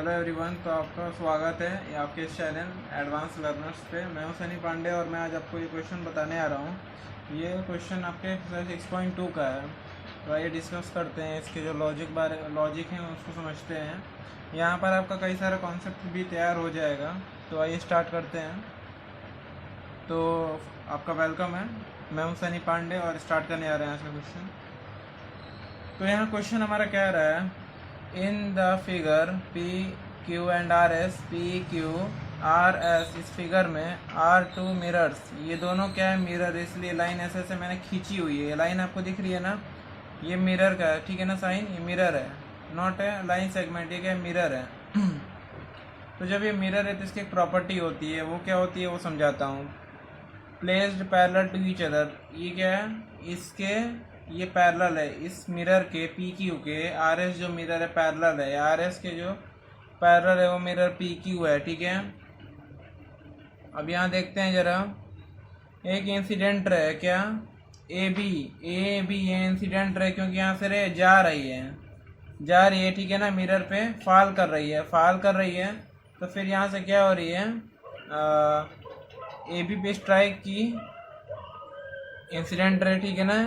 Hello everyone. तो आपका स्वागत है ये आपके इस चैनल एडवांस लर्नर्स पे। मैं हूं सनी पांडे और मैं आज आपको ये क्वेश्चन बताने आ रहा हूं। ये क्वेश्चन आपके एक्सरसाइज 6.2 का है। तो आइए डिस्कस करते हैं इसके जो लॉजिक हैं उसको समझते हैं। यहाँ पर आपका कई सारा कॉन्सेप्ट भी तैयार हो जाएगा। तो आइए स्टार्ट करते हैं। तो आपका वेलकम है। मैं हूँ सनी पांडे और स्टार्ट करने आ रहे हैं आज का क्वेश्चन। तो यहाँ क्वेश्चन हमारा कह रहा है, in the figure P Q and R S, P Q R S, इस फिगर में आर टू मिरर्स, ये दोनों क्या है, मिरर। इसलिए लाइन ऐसे ऐसे मैंने खींची हुई है। ये लाइन आपको दिख रही है ना, ये मिरर का है, ठीक है ना साइन, ये मिरर है, नॉट है लाइन सेगमेंट, ये क्या है, मिरर है। तो जब ये मिरर है तो इसकी एक प्रॉपर्टी होती है, वो क्या होती है वो समझाता हूँ। Placed parallel to each other, ये क्या है, इसके ये पैरेलल है इस मिरर के, पी क्यू के। आर एस जो मिरर है पैरेलल है, आर एस के जो पैरेलल है वो मिरर पी क्यू है, ठीक है। अब यहाँ देखते हैं जरा, एक इंसिडेंट है क्या, ए बी, ये इंसिडेंट है क्योंकि यहाँ से रे जा रही है, ठीक है ना, मिरर पे फॉल कर रही है। तो फिर यहाँ से क्या हो रही है, ए बी पे स्ट्राइक की, इंसिडेंट रे, ठीक है ना।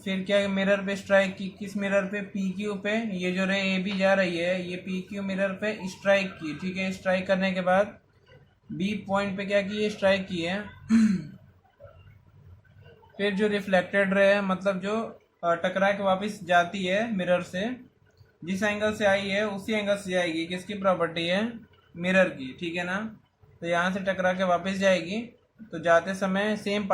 फिर क्या, मिरर पे स्ट्राइक की, किस मिरर पे, पी क्यू पे। ये जो रे ए बी जा रही है ये पी क्यू मिरर पे स्ट्राइक की, ठीक है। स्ट्राइक करने के बाद बी पॉइंट पे क्या की, स्ट्राइक की है। फिर जो रिफ्लेक्टेड रे है, मतलब जो टकरा के वापस जाती है मिरर से, जिस एंगल से आई है उसी एंगल से जाएगी। किसकी प्रॉपर्टी है, मिरर की, ठीक है ना। तो यहाँ से टकरा के वापस जाएगी, तो जाते समय सेम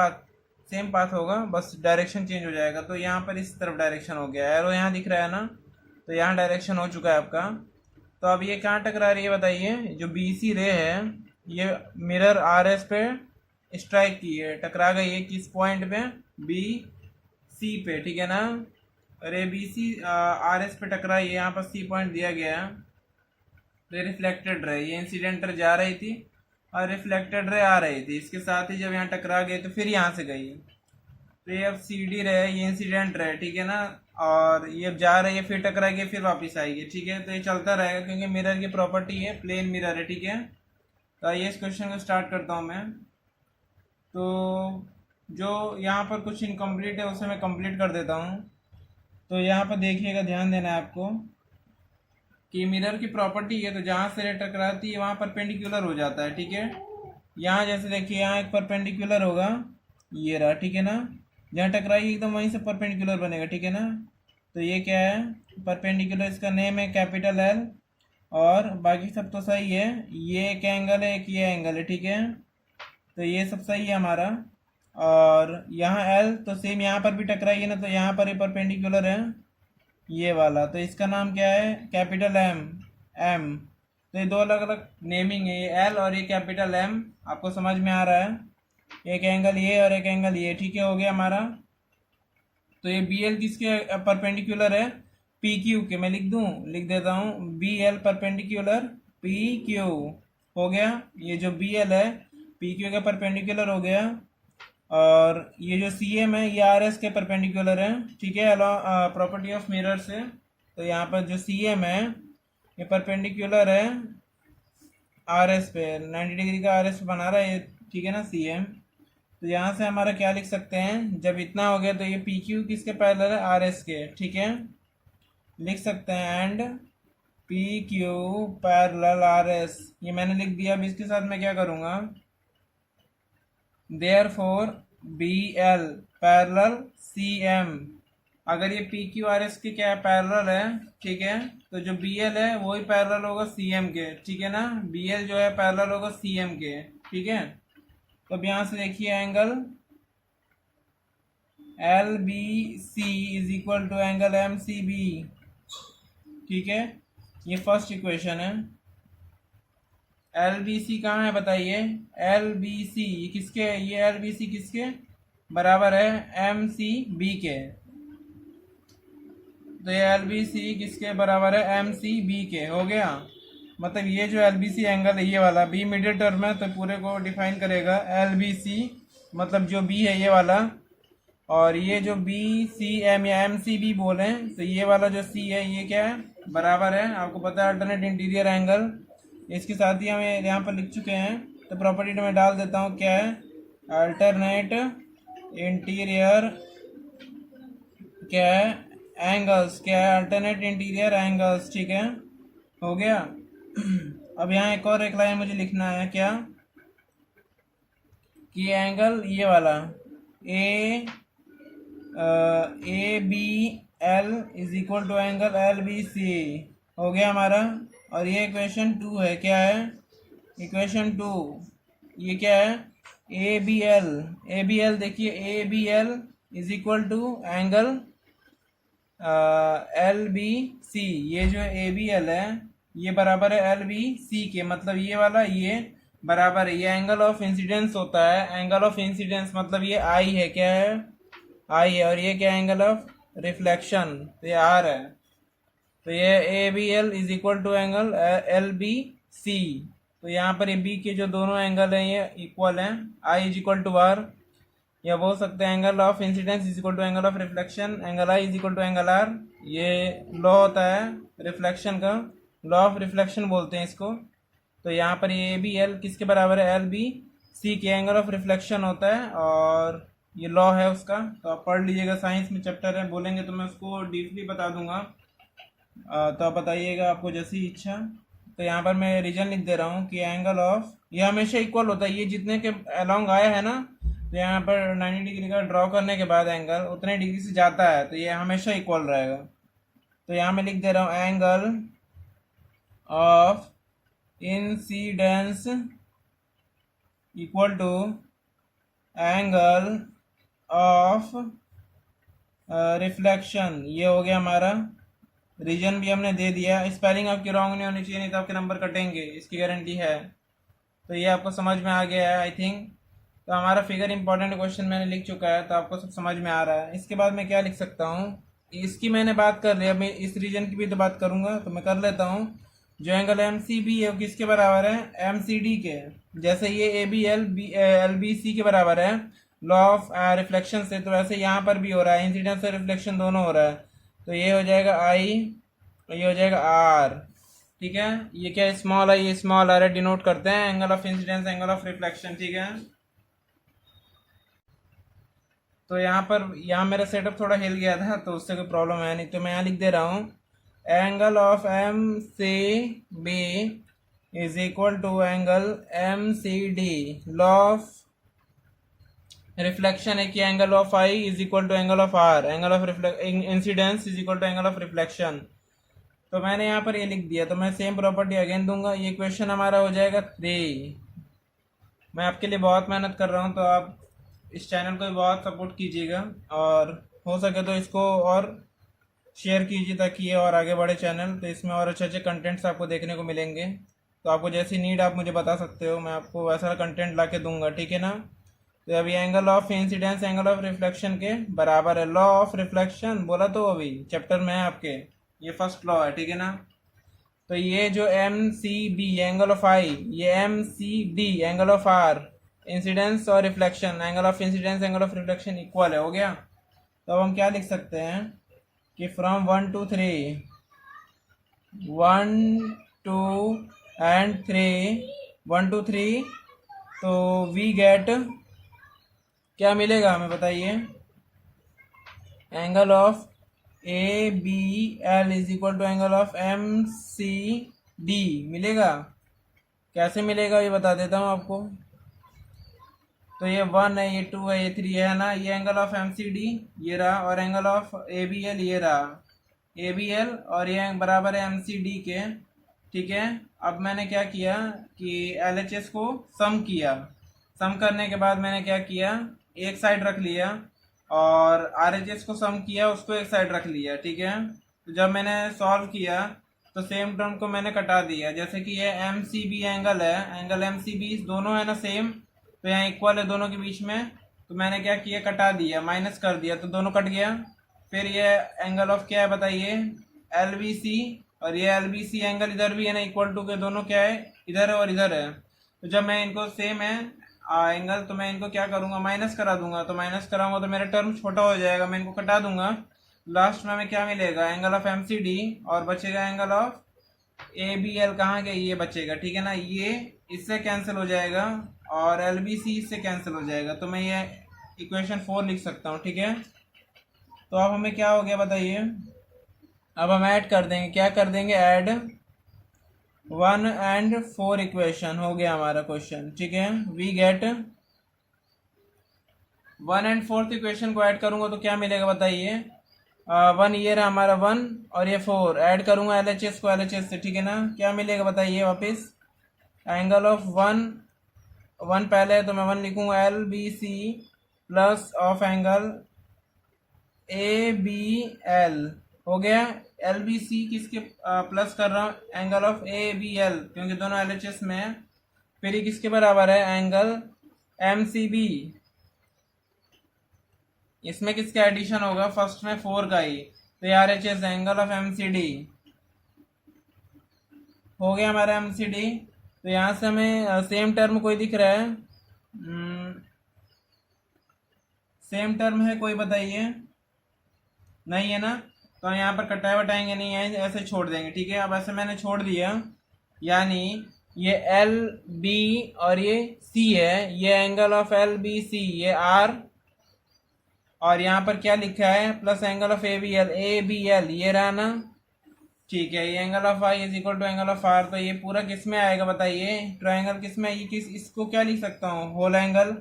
पाथ होगा, बस डायरेक्शन चेंज हो जाएगा। तो यहाँ पर इस तरफ डायरेक्शन हो गया, एरो यहाँ दिख रहा है ना, तो यहाँ डायरेक्शन हो चुका है आपका। तो अब ये कहाँ टकरा रही है बताइए, जो बी सी रे है ये मिरर आर एस पे स्ट्राइक की है, टकरा गई है किस पॉइंट पे, बी सी पे, ठीक है ना। अरे बी सी आर एस पे टकराई है, यहाँ पर सी पॉइंट दिया गया है। तो रिफ्लेक्टेड रे, ये इंसिडेंट रे जा रही थी और रिफ्लेक्टेड रे आ रही थी, इसके साथ ही जब यहाँ टकरा गई तो फिर यहाँ से गई। तो ये अब सी डी रहे, ये इंसिडेंट रहे, ठीक है ना। और ये अब जा रही है, फिर टकराएगी, फिर वापस आएगी, ठीक है। तो ये चलता रहेगा क्योंकि मिरर की प्रॉपर्टी है, प्लेन मिरर है, ठीक है। तो आइए इस क्वेश्चन को स्टार्ट करता हूँ मैं। तो जो यहाँ पर कुछ इनकम्प्लीट है उसे मैं कंप्लीट कर देता हूँ। तो यहाँ पर देखिएगा, ध्यान देना है आपको कि मिरर की प्रॉपर्टी है, तो जहाँ से रे टकराती है वहाँ परपेंडिकुलर हो जाता है, ठीक है। यहाँ जैसे देखिए, यहाँ एक परपेंडिकुलर होगा, ये रहा, ठीक है ना। जहाँ टकराई एकदम वहीं से परपेंडिकुलर बनेगा, ठीक है ना। तो ये क्या है, परपेंडिकुलर, इसका नेम है कैपिटल एल, और बाकी सब तो सही है। ये एक एंगल है, एक ये एंगल है, ठीक है। तो ये सब सही है हमारा। और यहाँ एल तो सेम यहाँ पर भी टकराई है ना, तो यहाँ पर ही परपेंडिकुलर है ये वाला, तो इसका नाम क्या है, कैपिटल एम। तो ये दो अलग अलग नेमिंग है, ये एल और ये कैपिटल एम, आपको समझ में आ रहा है। एक एंगल ये और एक एंगल ये, ठीक है, हो गया हमारा। तो ये बी एल किसके परपेंडिकुलर है, पी क्यू के। मैं लिख देता हूँ, B L perpendicular P Q, हो गया। ये जो बी एल है पी क्यू का परपेंडिकुलर हो गया। और ये जो सी एम है ये आर एस के परपेंडिकुलर है, ठीक है, प्रॉपर्टी ऑफ मिरर से। तो यहाँ पर जो सी एम है ये परपेंडिकुलर है आर एस पे, 90 डिग्री का आर एस पे बना रहा है ये, ठीक है ना, सी एम। तो यहाँ से हमारा क्या लिख सकते हैं, जब इतना हो गया तो ये पी क्यू किसके पैरेलल है, आर एस के, ठीक है। लिख सकते हैं and P Q parallel R S, ये मैंने लिख दिया। अब इसके साथ मैं क्या करूँगा, therefore B L parallel C M, अगर ये पी क्यू आर एस के क्या है, पैरेलल है, ठीक है। तो जो बी एल है वही पैरेलल होगा सी एम के, ठीक है ना। बी एल जो है पैरेलल होगा सी एम के, ठीक है। तो अब यहाँ से देखिए angle L B C is equal to angle M C B, ठीक है। ये फर्स्ट इक्वेशन है। एल बी सी कहाँ है बताइए, एल बी सी किसके, ये एल बी सी किसके बराबर है, एम सी बी के। तो ये एल बी सी किसके बराबर है, एम सी बी के, हो गया। मतलब ये जो एल बी सी एंगल है ये वाला, बी मिडिल टर्म है तो पूरे को डिफाइन करेगा। एल बी सी मतलब जो बी है ये वाला, और ये जो बी सी एम या एम सी बी बोले, तो ये वाला जो सी है ये क्या है, बराबर है, आपको पता है अल्टरनेट इंटीरियर एंगल। इसके साथ ही हम यहाँ पर लिख चुके हैं, तो प्रॉपर्टी में डाल देता हूँ क्या है, अल्टरनेट इंटीरियर क्या है, एंगल्स क्या है, अल्टरनेट इंटीरियर एंगल्स। ठीक है, हो गया। अब यहाँ एक लाइन मुझे लिखना है क्या, कि एंगल ये वाला A B L is equal to angle L B C, हो गया हमारा। और ये इक्वेशन 2 है, क्या है, इक्वेशन 2, ये क्या है, ए बी एल देखिए, A B L is equal to angle L B C. ये जो ए बी एल है ये बराबर है एल बी सी के, मतलब ये वाला ये बराबर है, ये एंगल ऑफ इंसिडेंस होता है। एंगल ऑफ इंसिडेंस मतलब ये आई है, क्या है, आई है। और ये क्या, एंगल ऑफ रिफ्लेक्शन, तो ये आर है। तो ये A B L is equal to angle L B C. तो यहाँ पर ये बी के जो दोनों एंगल हैं ये इक्वल हैं, I is equal to R, या बोल सकते हैं angle of incidence is equal to angle of reflection, angle I is equal to angle R. ये लॉ होता है रिफ्लेक्शन का, लॉ ऑफ रिफ्लेक्शन बोलते हैं इसको। तो यहाँ पर ये बी एल किसके बराबर है, एल बी सी के, एंगल ऑफ रिफ्लेक्शन होता है, और ये लॉ है उसका। तो आप पढ़ लीजिएगा, साइंस में चैप्टर है, बोलेंगे तो मैं उसको डीपली बता दूंगा। तो आप बताइएगा आपको जैसी इच्छा। तो यहाँ पर मैं रीजन लिख दे रहा हूँ कि एंगल ऑफ, ये हमेशा इक्वल होता है, ये जितने के अलोंग आया है ना, तो यहाँ पर 90 डिग्री का ड्रॉ करने के बाद एंगल उतने डिग्री से जाता है, तो ये हमेशा इक्वल रहेगा। तो यहाँ मैं लिख दे रहा हूँ angle of incidence equal to angle of reflection. ये हो गया हमारा, रीजन भी हमने दे दिया। स्पेलिंग आपकी रॉन्ग नहीं होनी चाहिए, नहीं तो आपके नंबर कटेंगे, इसकी गारंटी है। तो ये आपको समझ में आ गया है आई थिंक। तो हमारा फिगर इंपॉर्टेंट क्वेश्चन मैंने लिख चुका है, तो आपको सब समझ में आ रहा है। इसके बाद मैं क्या लिख सकता हूँ, इसकी मैंने बात कर ली, अब मैं इस रीजन की भी तो बात करूँगा, तो मैं कर लेता हूँ। जो एंगल एम सी बी है वो किसके बराबर है, एम सी डी के। जैसे ये A B L B C के बराबर है लॉ ऑफ रिफ्लेक्शन से, तो वैसे यहाँ पर भी हो रहा है, इंसिडेंस और रिफ्लेक्शन दोनों हो रहा है। तो ये हो जाएगा आई, ये हो जाएगा आर। ठीक है, ये क्या स्मॉल आई, ये स्मॉल आर है, डिनोट करते हैं angle of incidence, angle of reflection. ठीक है, तो यहाँ मेरा सेटअप थोड़ा हिल गया था, तो उससे कोई प्रॉब्लम है नहीं। तो मैं यहाँ लिख दे रहा हूँ angle of M C B is equal to angle M C D. Law of reflection है कि angle of I is equal to angle of R, angle of incidence is equal to angle of reflection. तो मैंने यहाँ पर ये लिख दिया, तो मैं सेम प्रॉपर्टी अगेन दूंगा। ये क्वेश्चन हमारा हो जाएगा 3। मैं आपके लिए बहुत मेहनत कर रहा हूँ, तो आप इस चैनल को भी बहुत सपोर्ट कीजिएगा, और हो सके तो इसको और शेयर कीजिए ताकि ये और आगे बढ़े चैनल। तो इसमें और अच्छे अच्छे कंटेंट्स आपको देखने को मिलेंगे। तो आपको जैसी नीड आप मुझे बता सकते हो, मैं आपको वैसा कंटेंट ला के दूंगा। ठीक है ना। तो अभी angle of incidence angle of reflection के बराबर है। लॉ ऑफ रिफ्लेक्शन बोला तो अभी चैप्टर में है आपके, ये फर्स्ट लॉ है। ठीक है ना। तो ये जो M C B angle of i, ये M C D angle of r, incidence और reflection, angle of incidence angle of reflection equal है, हो गया। तो अब हम क्या लिख सकते हैं कि फ्रॉम 1 to 3, 1 2 and 3, 1 2 3, तो वी गेट, क्या मिलेगा हमें बताइए, angle of A B L is equal to angle of M C D मिलेगा। कैसे मिलेगा ये बता देता हूँ आपको। तो ये 1 है, ये 2 है, ये 3 है ना, ये angle of M C D ये रहा, और angle of A B L ये रहा, ए बी एल, और ये बराबर है एम सी डी के। ठीक है, अब मैंने क्या किया कि एल एच एस को सम किया, सम करने के बाद मैंने क्या किया, एक साइड रख लिया, और आर एच एस को सम किया, उसको एक साइड रख लिया। ठीक है, तो जब मैंने सॉल्व किया तो सेम टर्म को मैंने कटा दिया। जैसे कि ये एम सी बी एंगल है, एंगल एम सी बी दोनों है ना सेम, तो यहाँ इक्वल है दोनों के बीच में, तो मैंने क्या किया, कटा दिया, माइनस कर दिया, तो दोनों कट गया। फिर ये एंगल ऑफ क्या है बताइए, एल बी सी, और ये एल बी सी एंगल इधर भी है ना, इक्वल टू के दोनों क्या है, इधर है और इधर है। तो जब मैं इनको सेम है एंगल, तो मैं इनको क्या करूंगा, माइनस करा दूंगा। तो माइनस कराऊंगा तो मेरा टर्म छोटा हो जाएगा, मैं इनको कटा दूंगा, लास्ट में हमें क्या मिलेगा, angle of M C D, और बचेगा angle of A B L, कहाँ गया, ये बचेगा, ठीक है ना। ये इससे कैंसिल हो जाएगा और एल बी सी इससे कैंसिल हो जाएगा, तो मैं ये इक्वेशन 4 लिख सकता हूँ, ठीक है। तो अब हमें क्या हो गया बताइए, अब हम ऐड कर देंगे, क्या कर देंगे, ऐड 1 and 4 इक्वेशन, हो गया हमारा क्वेश्चन, ठीक है। We get 1 and 4th equation को ऐड करूंगा तो क्या मिलेगा बताइए, 1 ये रहा हमारा 1 और ये 4, ऐड करूंगा LHS को LHS से, ठीक है ना। क्या मिलेगा बताइए वापस, एंगल ऑफ 1 पहले है तो मैं 1 लिखूंगा, L B C plus of angle A B L, हो गया। एल बी सी किसके प्लस कर रहा हूँ, angle of A B L, क्योंकि दोनों LHS में है। फिर ये किसके बराबर है, एंगल एम सी बी, इसमें किसका एडिशन होगा, फर्स्ट में 4 का ही, तो ये RHS angle of M C D, हो गया हमारा एम सी डी। तो यहाँ से हमें सेम टर्म कोई दिख रहा है, सेम टर्म है कोई बताइए, नहीं है ना, तो यहाँ पर कटाए वटाएंगे नहीं है, ऐसे छोड़ देंगे, ठीक है। अब ऐसे मैंने छोड़ दिया, यानी ये एल बी और ये सी है, ये angle of L B C, ये आर, और यहाँ पर क्या लिखा है, plus angle of A B L, ये रहा ना, ठीक है। ये angle of I is equal to angle of R, तो ये पूरा किस में आएगा बताइए, ट्रायंगल किस में, ये किस, इसको क्या लिख सकता हूँ, whole angle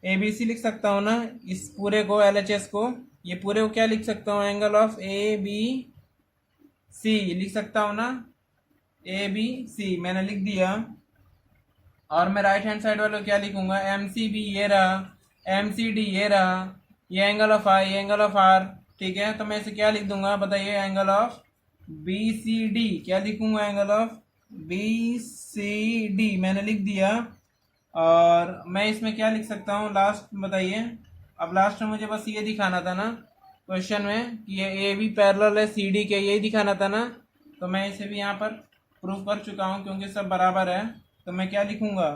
A B C लिख सकता हूँ ना, इस पूरे को LHS को, ये पूरे को क्या लिख सकता हूँ, angle of A B C लिख सकता हूँ ना, ए बी सी मैंने लिख दिया। और मैं राइट हैंड साइड वाले को क्या लिखूंगा, एम सी बी ये रहा, एम सी डी ये रहा, ये angle of I, angle of R, ठीक है। तो मैं इसे क्या लिख दूंगा बताइए, angle of B C D, क्या लिखूंगा, angle of B C D मैंने लिख दिया। और मैं इसमें क्या लिख सकता हूँ लास्ट बताइए, अब लास्ट में मुझे बस ये दिखाना था ना क्वेश्चन में कि ये ए बी पैरेलल है सी डी के, यही दिखाना था ना, तो मैं इसे भी यहाँ पर प्रूव कर चुका हूँ क्योंकि सब बराबर है। तो मैं क्या लिखूंगा,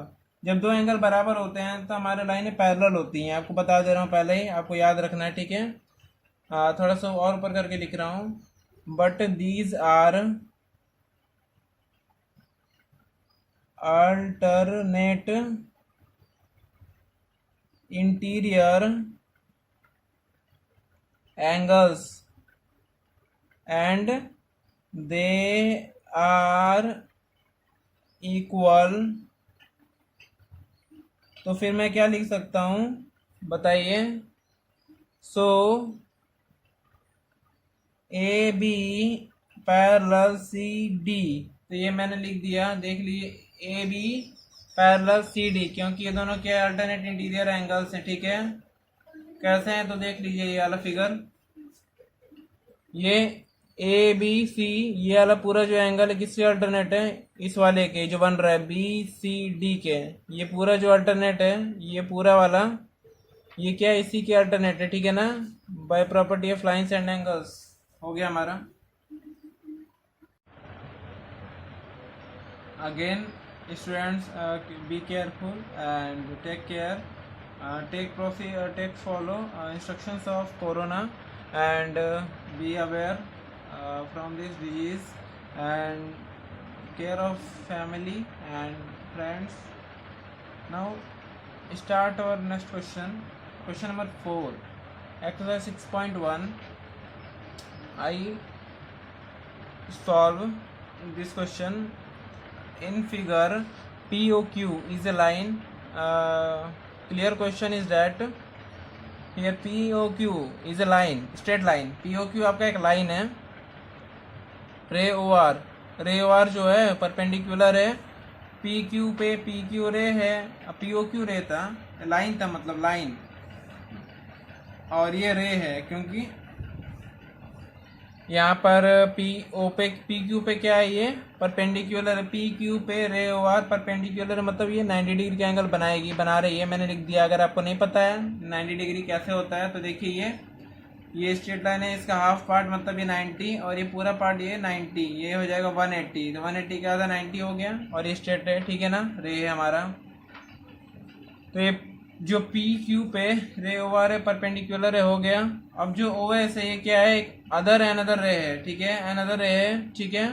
जब दो एंगल बराबर होते हैं तो हमारे लाइनें पैरेलल होती हैं, आपको बता दे रहा हूँ पहले ही, आपको याद रखना है, ठीक है। थोड़ा सा और ऊपर करके लिख रहा हूँ, but these are alternate interior angles and they are equal, तो फिर मैं क्या लिख सकता हूँ बताइए, so A B parallel C D, तो ये मैंने लिख दिया, देख लीजिए, A B parallel C D, क्योंकि ये दोनों क्या अल्टरनेट इंटीरियर एंगल्स हैं, ठीक है। कैसे हैं तो देख लीजिए, ये वाला फिगर, ये ए बी सी, ये वाला पूरा जो एंगल है किसके अल्टरनेट है, इस वाले के जो बन रहा है बी सी डी के, ये पूरा जो अल्टरनेट है, ये पूरा वाला, ये क्या है, इसी के अल्टरनेट है, ठीक है ना, by property of lines and angles, हो गया हमारा। Again, students, be careful and take care. Take follow instructions of corona, and be aware from this disease, and care of family and friends. Now start our next question. Question number 4, exercise 6.1. I solve this question. In figure, POQ is a line. Clear question is that here POQ is a line, straight line. POQ आपका एक line है, रे O R जो है perpendicular है PQ पे, PQ रे है, POQ रे था, लाइन था मतलब लाइन, और ये रे है क्योंकि यहाँ पर PO पे PQ पे क्या है, ये परपेंडिकुलर, PQ पे रे ओ आर परपेंडिकुलर, मतलब ये 90 डिग्री का एंगल बना रही है, मैंने लिख दिया। अगर आपको नहीं पता है 90 डिग्री कैसे होता है तो देखिए, ये स्ट्रेट लाइन है, इसका हाफ पार्ट मतलब ये 90, और ये पूरा पार्ट ये 90, ये हो जाएगा 180, तो 180 का आधा 90 हो गया, और ये स्ट्रेट है, ठीक है ना, रे है हमारा। तो ये जो पी क्यू पे रे ओवर है परपेंडिकुलर है, हो गया। अब जो ओ एस है ये क्या है, एक अदर अनदर रे है, ठीक है, अनदर रे है, ठीक है।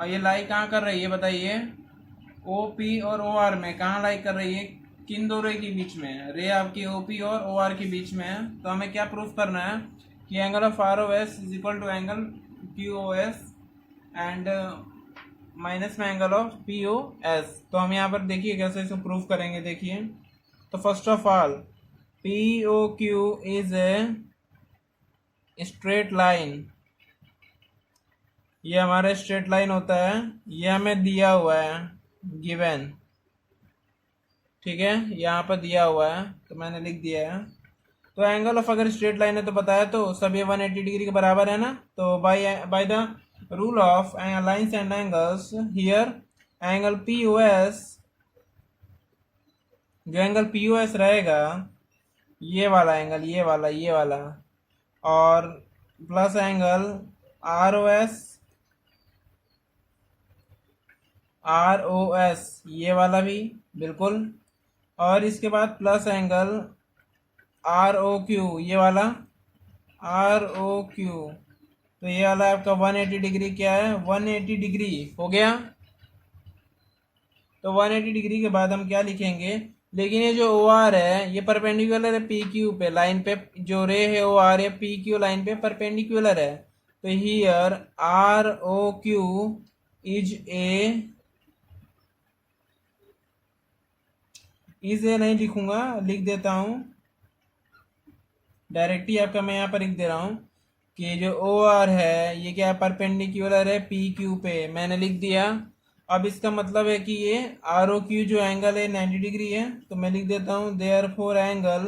और ये लाई कहाँ कर रही है बताइए, ओ पी और ओ आर में। कहाँ लाई कर रही है, किन दो रे के बीच में, रे आपकी ओ पी और ओ आर के बीच में है। तो हमें क्या प्रूफ करना है कि angle of R O S is equal to angle Q O S and minus में angle of P O S. तो हम यहाँ पर देखिए कैसे इसको प्रूफ करेंगे, देखिए। तो first of all P O Q is a straight line, ये हमारा स्ट्रेट लाइन होता है, ये हमें दिया हुआ है, गिवन, ठीक है, यहाँ पर दिया हुआ है तो मैंने लिख दिया है। तो एंगल ऑफ अगर स्ट्रेट लाइन है तो बताया तो सब ये 180 डिग्री के बराबर है ना। तो by the rule of lines and angles here angle P O S, जो एंगल पी ओ एस रहेगा ये वाला एंगल, ये वाला, और plus angle R O S, R O S ये वाला भी बिल्कुल, और इसके बाद plus angle R O Q ये वाला, आर ओ क्यू। तो ये वाला आपका 180 डिग्री क्या है, 180 डिग्री हो गया। तो 180 डिग्री के बाद हम क्या लिखेंगे, लेकिन ये जो ओ आर है ये परपेंडिकुलर है पी क्यू पे, लाइन पे जो रे है ओ आर है पी क्यू लाइन पे परपेंडिकुलर है। तो here R O Q is a नहीं लिखूंगा, लिख देता हूँ डायरेक्ट ही आपका, मैं यहाँ पर लिख दे रहा हूँ कि जो ओ आर है ये क्या है, परपेंडिकुलर है पी क्यू पे, मैंने लिख दिया। अब इसका मतलब है कि ये आर ओ क्यू जो एंगल है 90 डिग्री है, तो मैं लिख देता हूँ therefore angle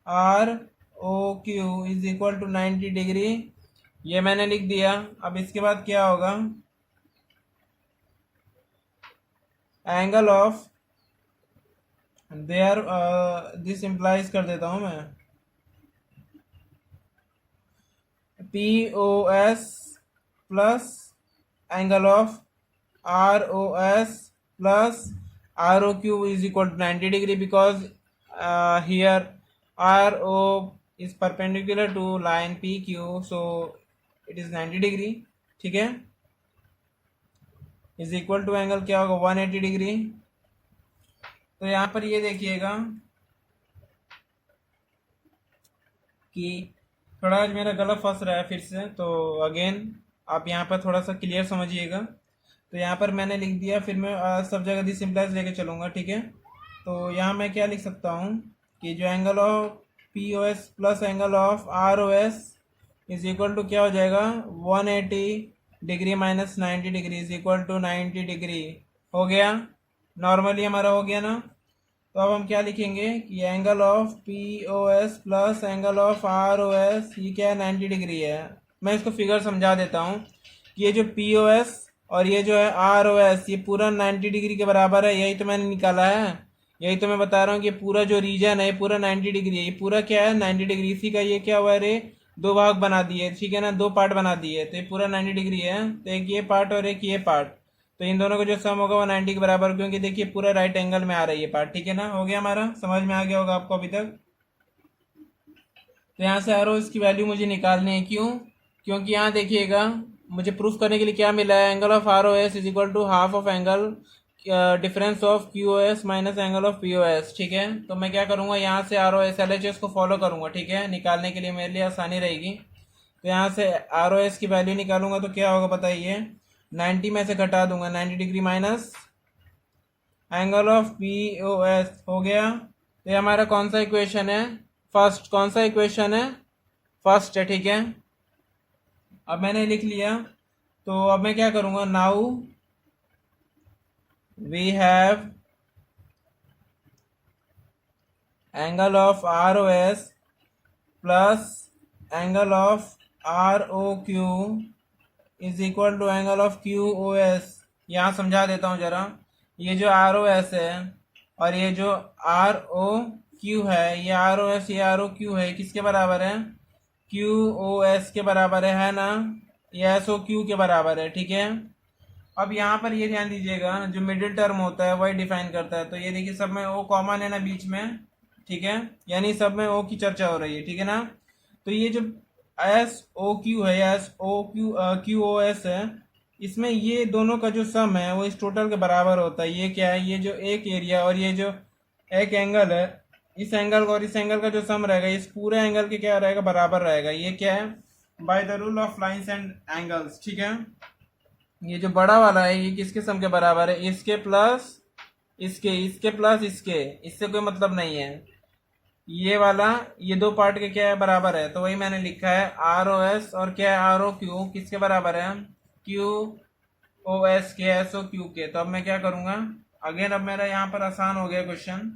R O Q is equal to 90 degree, ये मैंने लिख दिया। अब इसके बाद क्या होगा, angle of there, this implies कर देता हूँ मैं, P O S plus angle of R O S plus R O Q is equal to 90 degree, because here R O is perpendicular to line P Q, so it is 90 degree, ठीक है। Is equal to angle क्या होगा, 180 degree. तो यहाँ पर ये देखिएगा कि थोड़ा आज मेरा गला फंस रहा है फिर से, तो अगेन आप यहाँ पर थोड़ा सा क्लियर समझिएगा। तो यहाँ पर मैंने लिख दिया, फिर मैं सब जगह दिस इम्प्लाइज लेके चलूँगा, ठीक है। तो यहाँ मैं क्या लिख सकता हूँ कि जो angle of P O S plus angle of R O S is equal to क्या हो जाएगा, 180 degree minus 90 degree is equal to 90 degree, हो गया, नॉर्मली हमारा हो गया ना। तो अब हम क्या लिखेंगे कि angle of P O S plus angle of R O S ये क्या है, 90 डिग्री है। मैं इसको फिगर समझा देता हूँ कि ये जो पी ओ एस और ये जो है आर ओ एस ये पूरा 90 डिग्री के बराबर है, यही तो मैंने निकाला है, यही तो मैं बता रहा हूँ कि पूरा जो रीजन है ये पूरा 90 डिग्री है, ये पूरा क्या है 90 डिग्री। इसी का ये क्या हुआ रे, दो भाग बना दिए, ठीक है ना, दो पार्ट बना दिए, तो ये पूरा 90 डिग्री है। तो एक ये पार्ट और एक ये पार्ट, तो इन दोनों का जो सम होगा वो 90 के बराबर, क्योंकि देखिए पूरा राइट एंगल में आ रही है पार्ट, ठीक है ना। हो गया हमारा, समझ में आ गया होगा आपको अभी तक। तो यहाँ से आर ओ इसकी वैल्यू मुझे निकालनी है, क्यों, क्योंकि यहाँ देखिएगा मुझे प्रूफ करने के लिए क्या मिला है, angle of R O S is equal to half of angle difference of Q O S minus angle of P O S, ठीक है। तो मैं क्या करूँगा, यहाँ से R O S L H S को फॉलो करूँगा, ठीक है, निकालने के लिए मेरे लिए आसानी रहेगी। तो यहाँ से आर ओ एस की वैल्यू निकालूंगा तो क्या होगा बताइए, 90 में से घटा दूंगा, 90 degree minus angle of P O S, हो गया। तो ये हमारा कौन सा इक्वेशन है, फर्स्ट, कौन सा इक्वेशन है, फर्स्ट है, ठीक है। अब मैंने लिख लिया, तो अब मैं क्या करूँगा, now we have angle of R O S plus angle of R O Q is equal to angle of Q O S. यहाँ समझा देता हूँ जरा, ये जो आर ओ एस है और ये जो आर ओ क्यू है, ये आर ओ एस ये आर ओ क्यू है, किसके बराबर है, क्यू ओ एस के बराबर है ना, ये एस ओ क्यू के बराबर है, ठीक है। अब यहाँ पर ये ध्यान दीजिएगा, जो मिडिल टर्म होता है वही डिफाइन करता है। तो ये देखिए सब में ओ कॉमन है ना बीच में, ठीक है, यानी सब में ओ की चर्चा हो रही है, ठीक है ना। तो ये जो एस ओ क्यू है या S O Q Q O S है, इसमें ये दोनों का जो सम है वो इस टोटल के बराबर होता है। ये क्या है, ये जो एक एरिया और ये जो एक एंगल है, इस एंगल का और इस एंगल का जो सम रहेगा इस पूरे एंगल के क्या रहेगा, बराबर रहेगा। ये क्या है, bye the rule of lines and angles, ठीक है। ये जो बड़ा वाला है ये किसके सम के बराबर है, इसके प्लस इसके प्लस इससे कोई मतलब नहीं है। ये वाला ये दो पार्ट के क्या है, बराबर है। तो वही मैंने लिखा है आर ओ एस और क्या है आर ओ क्यू किसके बराबर है, क्यू ओ एस के, एस ओ क्यू के। तो अब मैं क्या करूंगा, अगेन अब मेरा यहाँ पर आसान हो गया क्वेश्चन।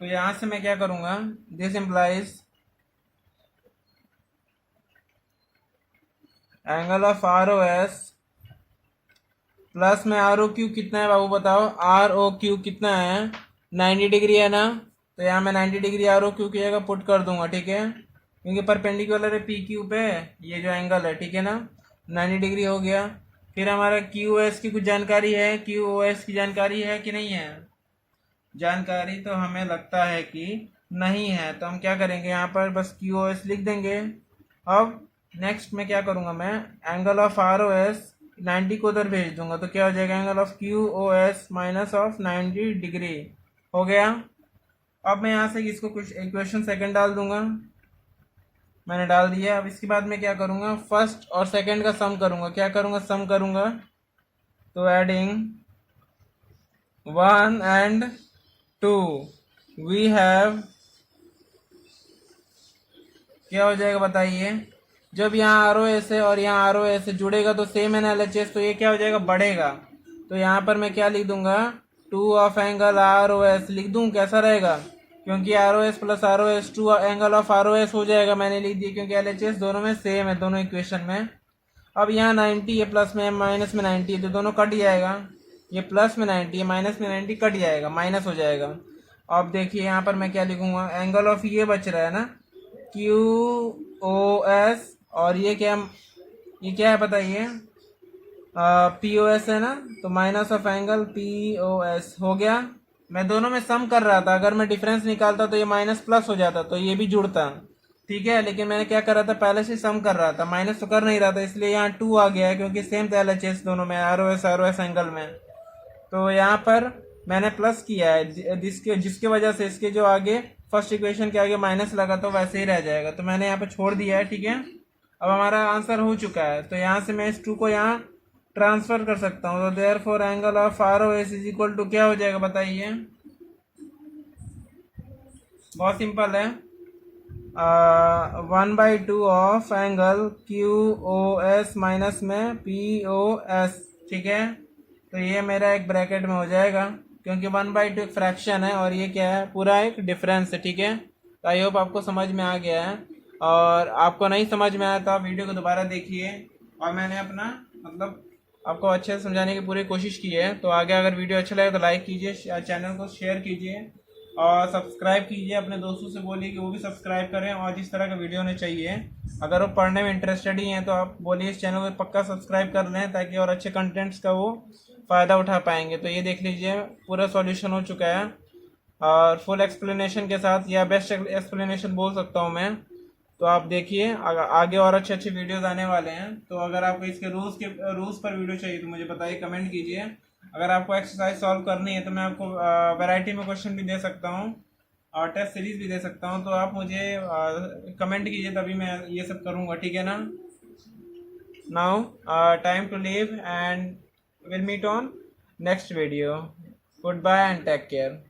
तो यहां से मैं क्या करूंगा, this implies angle of R O S plus में आर ओ क्यू कितना है बाबू बताओ, आर ओ क्यू कितना है 90 डिग्री है ना। तो यहाँ मैं 90 डिग्री आर ओ क्यू की जगह पुट कर दूंगा, ठीक है, क्योंकि परपेंडिकुलर है पी क्यू पे ये जो एंगल है, ठीक है ना। 90 डिग्री हो गया। फिर हमारा क्यू एस की कुछ जानकारी है, क्यू ओ एस की जानकारी है कि नहीं है, जानकारी तो हमें लगता है कि नहीं है। तो हम क्या करेंगे, यहाँ पर बस क्यू ओ एस लिख देंगे। अब नेक्स्ट में क्या करूँगा, मैं angle of R O S 90 को उधर भेज दूंगा। तो क्या हो जाएगा, angle of Q O S minus of 90 degree हो गया। अब मैं यहाँ से इसको कुछ इक्वेशन सेकंड डाल दूंगा, मैंने डाल दिया। अब इसके बाद मैं क्या करूँगा, फर्स्ट और सेकंड का सम करूँगा। क्या करूँगा, सम करूँगा। तो एडिंग 1 and 2 वी हैव, क्या हो जाएगा बताइए, जब यहाँ आर ओ एस है और यहाँ आर ओ एस जुड़ेगा तो सेम है ना एल एच एस, तो ये क्या हो जाएगा, बढ़ेगा। तो यहाँ पर मैं क्या लिख दूंगा, 2 of angle R O S लिख दूँ, कैसा रहेगा, क्योंकि R O S plus R O S 2 angle of R O S हो जाएगा, मैंने लिख दिया, क्योंकि एल एच एस दोनों में सेम है, दोनों इक्वेशन में। अब यहाँ 90 है, प्लस में माइनस में 90 है, तो दोनों कट जाएगा। ये प्लस में 90 है, माइनस में 90 कट जाएगा, माइनस हो जाएगा। अब देखिए यहाँ पर मैं क्या लिखूंगा, एंगल ऑफ ये बच रहा है ना, क्यू ओ एस, और ये क्या है बताइए, पी ओ एस है ना, तो minus of angle P O S हो गया। मैं दोनों में सम कर रहा था, अगर मैं डिफरेंस निकालता तो ये माइनस प्लस हो जाता, तो ये भी जुड़ता, ठीक है। लेकिन मैंने क्या कर रहा था, पहले से सम कर रहा था, माइनस तो कर नहीं रहा था, इसलिए यहाँ 2 आ गया है, क्योंकि सेम था एल एच एस दोनों में, आर ओ एस एंगल में। तो यहाँ पर मैंने प्लस किया है, जिसके वजह से इसके जो आगे फर्स्ट इक्वेशन के आगे माइनस लगा तो वैसे ही रह जाएगा, तो मैंने यहाँ पे छोड़ दिया है, ठीक है। अब हमारा आंसर हो चुका है, तो यहाँ से मैं इस 2 को यहाँ ट्रांसफर कर सकता हूँ। तो therefore angle of R O S is equal to क्या हो जाएगा बताइए, बहुत सिंपल है, 1/2 of angle Q O S minus में पी ओ एस, ठीक है। तो ये मेरा एक ब्रैकेट में हो जाएगा, क्योंकि 1/2 एक फ्रैक्शन है और ये क्या है, पूरा एक डिफरेंस है, ठीक है। तो आई होप आपको समझ में आ गया है, और आपको नहीं समझ में आया तो आप वीडियो को दोबारा देखिए। और मैंने अपना मतलब आपको अच्छे से समझाने की पूरी कोशिश की है। तो आगे अगर वीडियो अच्छा लगे तो लाइक कीजिए, चैनल को शेयर कीजिए और सब्सक्राइब कीजिए। अपने दोस्तों से बोलिए कि वो भी सब्सक्राइब करें, और जिस तरह का वीडियो उन्हें चाहिए, अगर वो पढ़ने में इंटरेस्टेड ही हैं तो आप बोलिए इस चैनल को पक्का सब्सक्राइब कर लें, ताकि और अच्छे कंटेंट्स का वो फ़ायदा उठा पाएंगे। तो ये देख लीजिए पूरा सॉल्यूशन हो चुका है, और फुल एक्सप्लेनेशन के साथ, या बेस्ट एक्सप्लेनेशन बोल सकता हूँ मैं। तो आप देखिए आगे और अच्छे अच्छे वीडियोस आने वाले हैं। तो अगर आपको इसके रूल्स पर वीडियो चाहिए तो मुझे बताइए, कमेंट कीजिए। अगर आपको एक्सरसाइज सॉल्व करनी है तो मैं आपको वैरायटी में क्वेश्चन भी दे सकता हूँ और टेस्ट सीरीज भी दे सकता हूँ। तो आप मुझे कमेंट कीजिए, तभी मैं ये सब करूँगा, ठीक है ना। Now time to leave, and will meet on next video. Goodbye and take care.